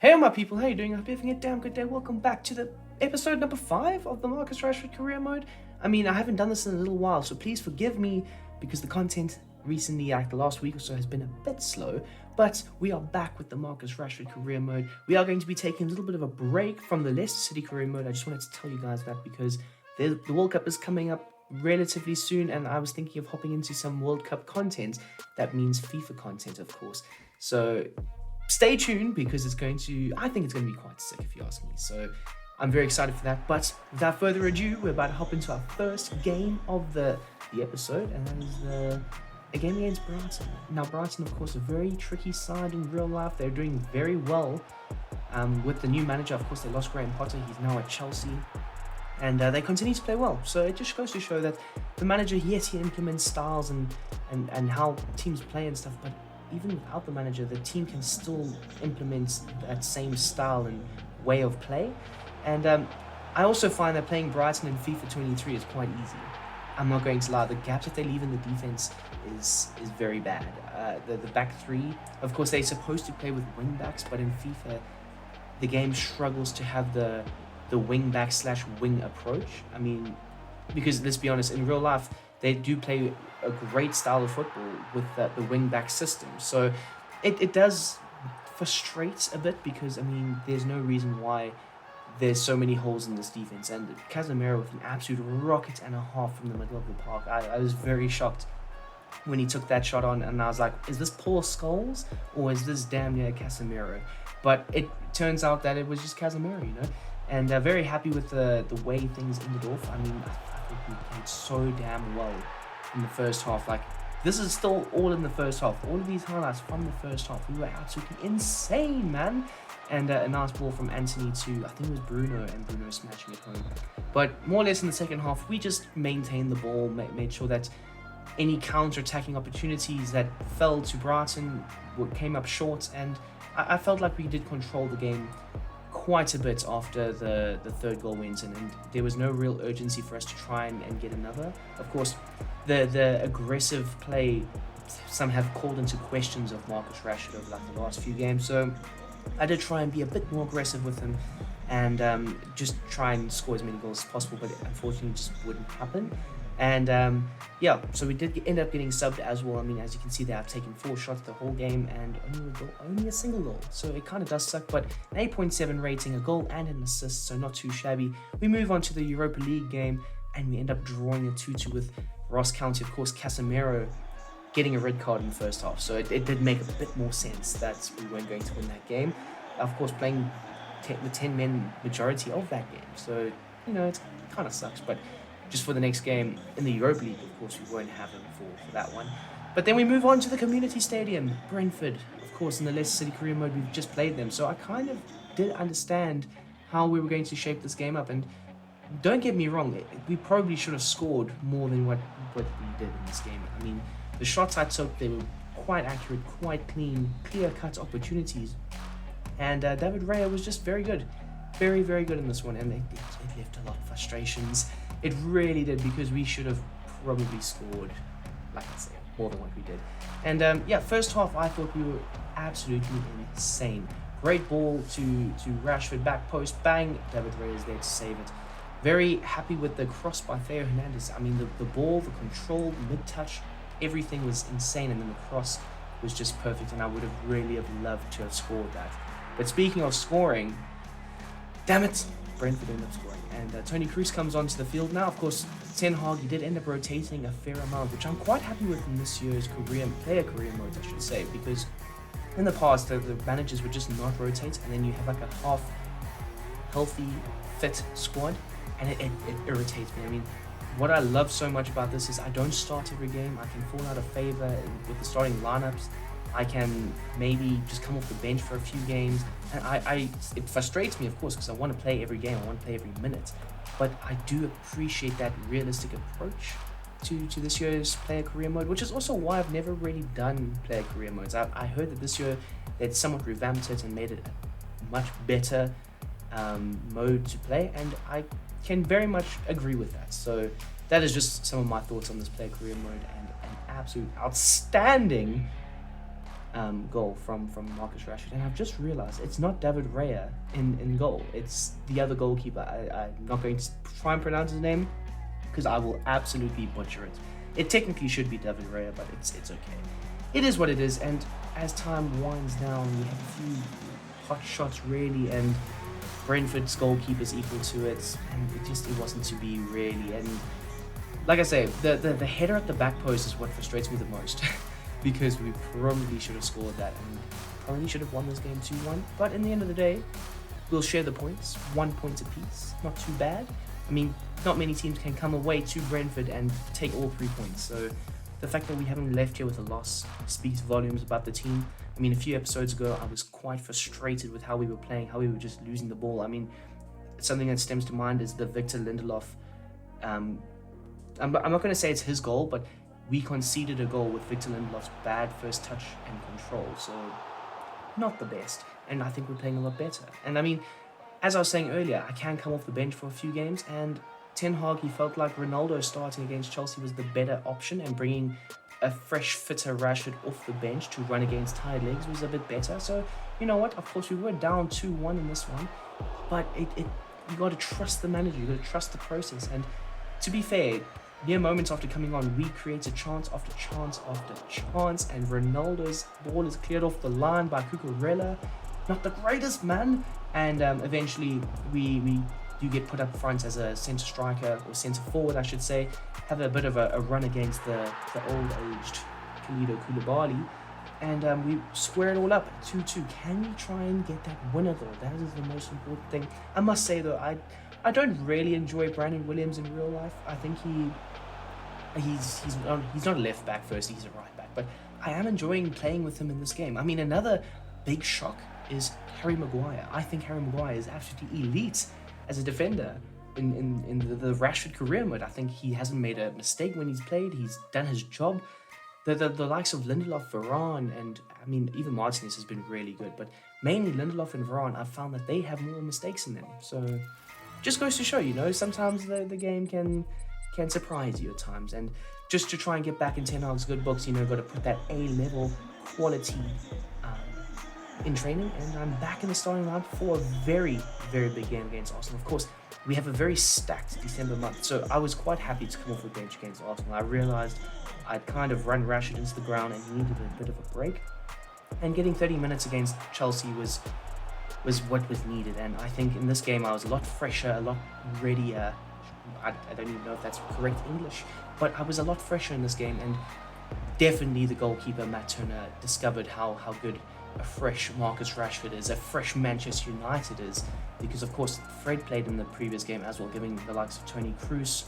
Hey my people, how you doing? I hope you're having a damn good day. Welcome back to the episode number 5 of the MarcusRashford career mode. I mean, I haven't done this in a little while, so please forgive me because the content recently, like the last week or so, has been a bit slow. But we are back with the MarcusRashford career mode. We are going to be taking a little bit of a break from the Leicester City career mode. I just wanted to tell you guys that because the World Cup is coming up relatively soon, and I was thinking of hopping into some World Cup content. That means FIFA content, of course. So stay tuned because I think it's going to be quite sick if you ask me. So I'm very excited for that. But without further ado, we're about to hop into our first game of the episode, and that is a game against Brighton. Now Brighton, of course, a very tricky side in real life. They're doing very well with the new manager. Of course, they lost Graham Potter. He's now at Chelsea. And they continue to play well. So it just goes to show that the manager, yes, he implements styles and how teams play and stuff, but even without the manager, the team can still implement that same style and way of play. And I also find that playing Brighton in FIFA 23 is quite easy. I'm not going to lie, the gaps that they leave in the defense is very bad. The back three, of course, they're supposed to play with wing backs, but in FIFA, the game struggles to have the wing back / wing approach. I mean, because let's be honest, in real life, they do play a great style of football with the wing back system. So it does frustrate a bit because, I mean, there's no reason why there's so many holes in this defense. And Casemiro with an absolute rocket and a half from the middle of the park. I was very shocked when he took that shot on, and I was like, is this Paul Scholes or is this damn near Casemiro? But it turns out that it was just Casemiro, you know? And very happy with the way things ended off. I mean, I think we played so damn well in the first half. Like, this is still all in the first half. All of these highlights from the first half. We were absolutely insane, man. And a nice ball from Anthony to, I think it was Bruno, and Bruno smashing it home. But more or less in the second half, we just maintained the ball, made sure that any counter-attacking opportunities that fell to Brighton came up short. And I felt like we did control the game quite a bit after the third goal went in, and there was no real urgency for us to try and get another. Of course, the aggressive play, some have called into questions of MarcusRashford over like the last few games, so I did try and be a bit more aggressive with him and just try and score as many goals as possible, but unfortunately it just wouldn't happen. And yeah, so we did end up getting subbed as well. I mean, as you can see there, I've taken 4 shots the whole game and only a single goal. So it kind of does suck, but an 8.7 rating, a goal and an assist, so not too shabby. We move on to the Europa League game and we end up drawing a 2-2 with Ross County. Of course, Casemiro getting a red card in the first half. So it did make a bit more sense that we weren't going to win that game. Of course, playing the 10-men majority of that game. So, you know, it kind of sucks, but just for the next game in the Europa League, of course, we won't have him for that one. But then we move on to the community stadium, Brentford. Of course, in the Leicester City career mode, we've just played them. So I kind of did understand how we were going to shape this game up. And don't get me wrong, we probably should have scored more than what we did in this game. I mean, the shots I took, they were quite accurate, quite clean, clear-cut opportunities. And David Raya was just very good. Very, very good in this one. And it left a lot of frustrations. It really did, because we should have probably scored, like I said, more than what we did. And yeah, first half, I thought we were absolutely insane. Great ball to Rashford, back post, bang, David Raya is there to save it. Very happy with the cross by Theo Hernandez. I mean, the ball, the control, the mid-touch, everything was insane, and then the cross was just perfect, and I would have really loved to have scored that. But speaking of scoring, damn it, Brentford ended up scoring. And Tony Kroos comes onto the field now. Of course, Ten Hag, he did end up rotating a fair amount, which I'm quite happy with in this year's player career mode, I should say, because in the past, the managers would just not rotate, and then you have like a half healthy, fit squad, and it irritates me. I mean, what I love so much about this is I don't start every game. I can fall out of favor with the starting lineups. I can maybe just come off the bench for a few games. And it frustrates me, of course, because I want to play every game. I want to play every minute. But I do appreciate that realistic approach to this year's player career mode, which is also why I've never really done player career modes. I heard that this year they'd somewhat revamped it and made it a much better mode to play. And I can very much agree with that. So that is just some of my thoughts on this player career mode, and an absolute outstanding goal from MarcusRashford, and I've just realized it's not David Raya in goal. It's the other goalkeeper. I'm not going to try and pronounce his name because I will absolutely butcher it. It technically should be David Raya, but it's okay. It is what it is, and as time winds down, we have a few hot shots really, and Brentford's goalkeeper's equal to it, and it wasn't to be really. And like I say, the header at the back post is what frustrates me the most because we probably should have scored that and probably should have won this game 2-1. But in the end of the day, we'll share the points, 1 point apiece, not too bad. I mean, not many teams can come away to Brentford and take all 3 points. So the fact that we haven't left here with a loss speaks volumes about the team. I mean, a few episodes ago, I was quite frustrated with how we were playing, how we were just losing the ball. I mean, something that stems to mind is the Victor Lindelof. I'm not going to say it's his goal, but we conceded a goal with Victor Lindelof's bad first touch and control. So, not the best. And I think we're playing a lot better. And I mean, as I was saying earlier, I can come off the bench for a few games, and Ten Hag, he felt like Ronaldo starting against Chelsea was the better option, and bringing a fresh, fitter Rashford off the bench to run against tired legs was a bit better. So, you know what? Of course, we were down 2-1 in this one, but you got to trust the manager, you got to trust the process. And to be fair, mere moments after coming on, we created chance after chance after chance, and Ronaldo's ball is cleared off the line by Cucurella. Not the greatest man, and eventually we do get put up front as a centre striker, or centre forward I should say, have a bit of a run against the old-aged Khalidou Koulibaly, and we square it all up 2-2. Can we try and get that winner though? That is the most important thing. I must say though, I don't really enjoy Brandon Williams in real life. I think he's not a left back first, he's a right back, but I am enjoying playing with him in this game. I mean, another big shock is Harry Maguire. I think Harry Maguire is absolutely elite as a defender in the Rashford career mode. I think he hasn't made a mistake when he's played. He's done his job. The likes of Lindelof, Varane, and I mean even Martinez has been really good, but mainly Lindelof and Varane, I've found that they have more mistakes in them. So just goes to show, you know, sometimes the game can surprise you at times. And just to try and get back in Ten Hag's good books, you know, got to put that A-level quality in training, and I'm back in the starting line for a very, very big game against Arsenal. Of course, we have a very stacked December month, so I was quite happy to come off the bench against Arsenal. I realised I'd kind of run Rashford into the ground and he needed a bit of a break, and getting 30 minutes against Chelsea was what was needed. And I think in this game I was a lot fresher, a lot readier. I don't even know if that's correct English, but I was a lot fresher in this game, and definitely the goalkeeper Matt Turner discovered how good a fresh MarcusRashford is, a fresh Manchester United is, because of course Fred played in the previous game as well, giving the likes of Toni Kroos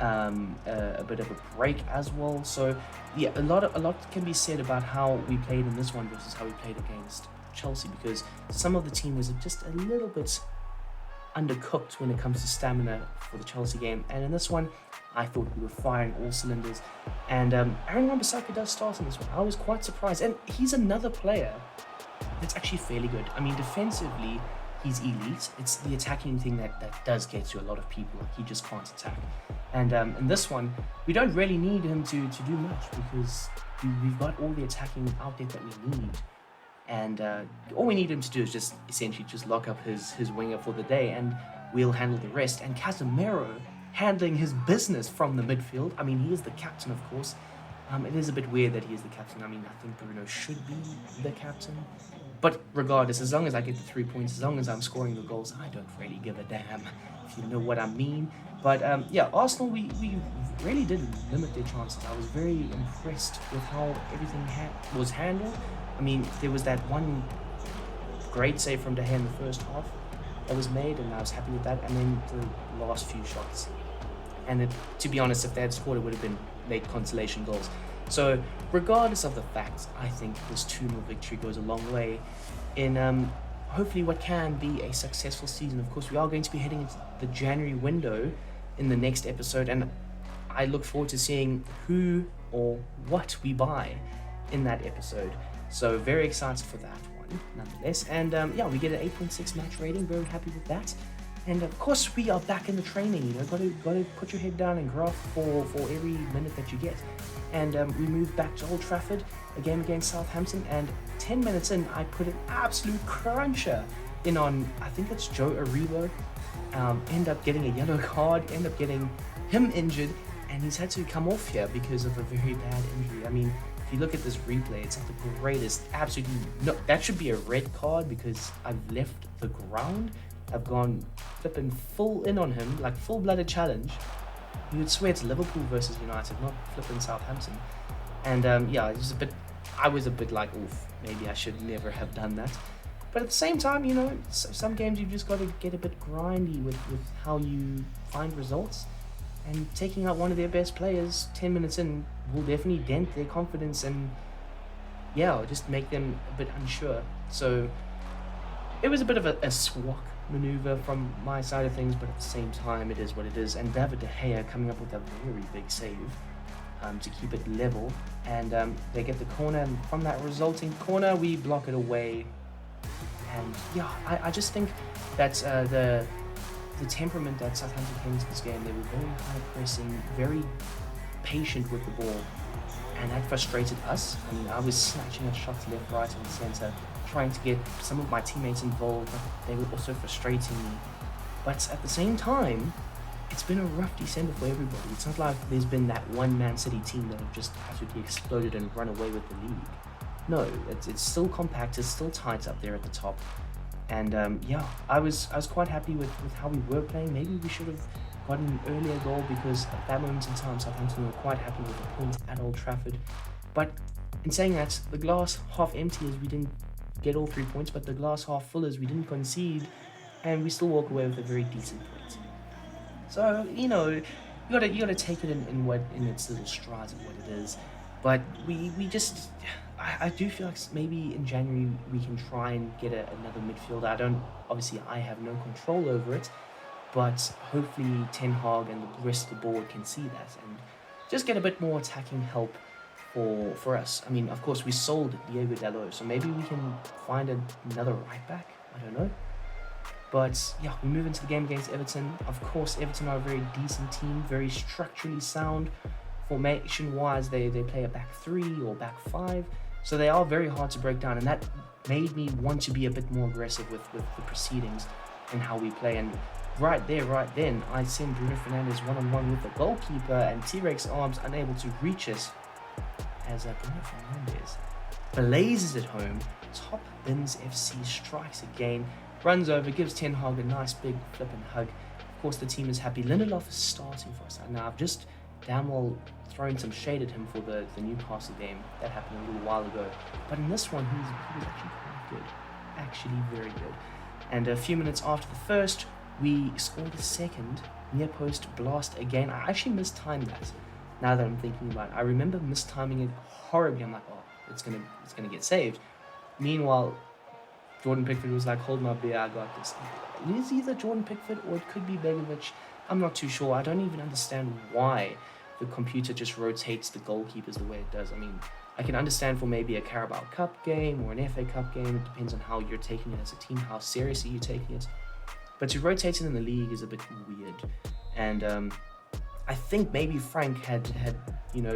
a bit of a break as well. So yeah, a lot can be said about how we played in this one versus how we played against Chelsea, because some of the team was just a little bit undercooked when it comes to stamina for the Chelsea game, and in this one I thought we were firing all cylinders. And Aaron Wan-Bissaka does start in this one. I was quite surprised, and he's another player that's actually fairly good. I mean, defensively he's elite. It's the attacking thing that does get to a lot of people. He just can't attack, and in this one we don't really need him to do much, because we've got all the attacking out there that we need. And all we need him to do is just essentially just lock up his winger for the day, and we'll handle the rest. And Casemiro handling his business from the midfield. I mean, he is the captain, of course. It is a bit weird that he is the captain. I mean, I think Bruno should be the captain. But regardless, as long as I get the 3 points, as long as I'm scoring the goals, I don't really give a damn, if you know what I mean. But yeah, Arsenal, we really did limit their chances. I was very impressed with how everything was handled. I mean, there was that one great save from De Gea in the first half that was made, and I was happy with that. And then the last few shots. And to be honest, if they had scored, it would have been late consolation goals. So regardless of the facts, I think this 2-0 victory goes a long way in hopefully what can be a successful season. Of course, we are going to be heading into the January window in the next episode, and I look forward to seeing who or what we buy in that episode. So very excited for that one, nonetheless. And yeah, we get an 8.6 match rating. Very happy with that. And of course, we are back in the training. Got to put your head down and graft for every minute that you get. And we moved back to Old Trafford, a game against Southampton. And 10 minutes in, I put an absolute cruncher in on, I think it's Joe Aribo. End up getting a yellow card. End up getting him injured, and he's had to come off here because of a very bad injury. I mean, if you look at this replay, it's not the greatest. Absolutely no. That should be a red card because I've left the ground. I've gone flipping full in on him, like full-blooded challenge. You would swear it's Liverpool versus United, not flipping Southampton. And yeah, I was a bit like, oof, maybe I should never have done that. But at the same time, some games you've just got to get a bit grindy with how you find results. And taking out one of their best players 10 minutes in will definitely dent their confidence and, yeah, just make them a bit unsure. So it was a bit of a swak maneuver from my side of things, but at the same time, it is what it is. And David De Gea coming up with a very big save to keep it level. And they get the corner, and from that resulting corner, we block it away. And yeah, I just think that the temperament that Southampton came into this game, they were very high pressing, very patient with the ball, and that frustrated us. I mean, I was snatching at shots left, right, and centre, trying to get some of my teammates involved, but they were also frustrating me. But at the same time, it's been a rough December for everybody. It's not like there's been that one Man City team that have just absolutely exploded and run away with the league. No, it's still compact, it's still tight up there at the top. And yeah, I was quite happy with how we were playing. Maybe we should have gotten an earlier goal because at that moment in time, Southampton were quite happy with the point at Old Trafford. But in saying that, the glass half empty is we didn't get all 3 points, but the glass half full is we didn't concede, and we still walk away with a very decent point. So you gotta take it in its little strides of what it is. But we just. I do feel like maybe in January we can try and get another midfielder. Obviously I have no control over it, but hopefully Ten Hag and the rest of the board can see that and just get a bit more attacking help for us. I mean, of course we sold Diego Dalot, so maybe we can find another right back. I don't know. But yeah, we move into the game against Everton. Of course, Everton are a very decent team, very structurally sound. Formation-wise, they play a back three or back five. So they are very hard to break down, and that made me want to be a bit more aggressive with the proceedings and how we play. And right then, I send Bruno Fernandes one-on-one with the goalkeeper, and T-Rex arms unable to reach us as Bruno Fernandes blazes it home. Top Bins FC strikes again, runs over, gives Ten Hag a nice big flipping hug. Of course, the team is happy. Lindelof is starting for us. Now, I've just damn well throwing some shade at him for the Newcastle game. That happened a little while ago. But in this one, he was actually quite good. Actually very good. And a few minutes after the first, we scored a second near post blast again. I actually mistimed that. Now that I'm thinking about it, I remember mistiming it horribly. I'm like, oh, it's gonna get saved. Meanwhile, Jordan Pickford was like, hold my beer, I got this. It is either Jordan Pickford or it could be Begovic. I'm not too sure. I don't even understand why the computer just rotates the goalkeepers the way it does. I mean, I can understand for maybe a Carabao Cup game or an FA Cup game. It depends on how you're taking it as a team, how seriously you're taking it. But to rotate it in the league is a bit weird. And I think maybe Frank had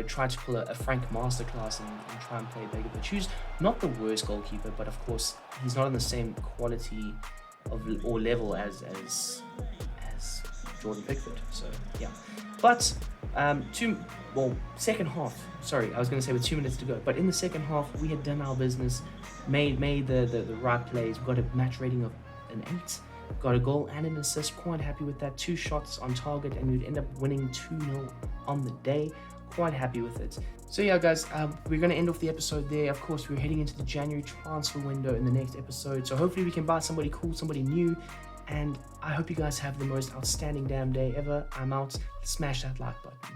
tried to pull a Frank masterclass and try and play Begovic, who's not the worst goalkeeper, but of course he's not on the same quality or level as Jordan Pickford. So yeah, but second half. Sorry, I was going to say with 2 minutes to go, but in the second half we had done our business, made the right plays. We got a match rating of an 8. Got a goal and an assist, quite happy with that. 2 shots on target, and we'd end up winning 2-0 on the day. Quite happy with it. So yeah, guys, we're going to end off the episode there. Of course, we're heading into the January transfer window in the next episode, so hopefully we can buy somebody cool, somebody new, and I hope you guys have the most outstanding damn day ever. I'm out. Smash that like button.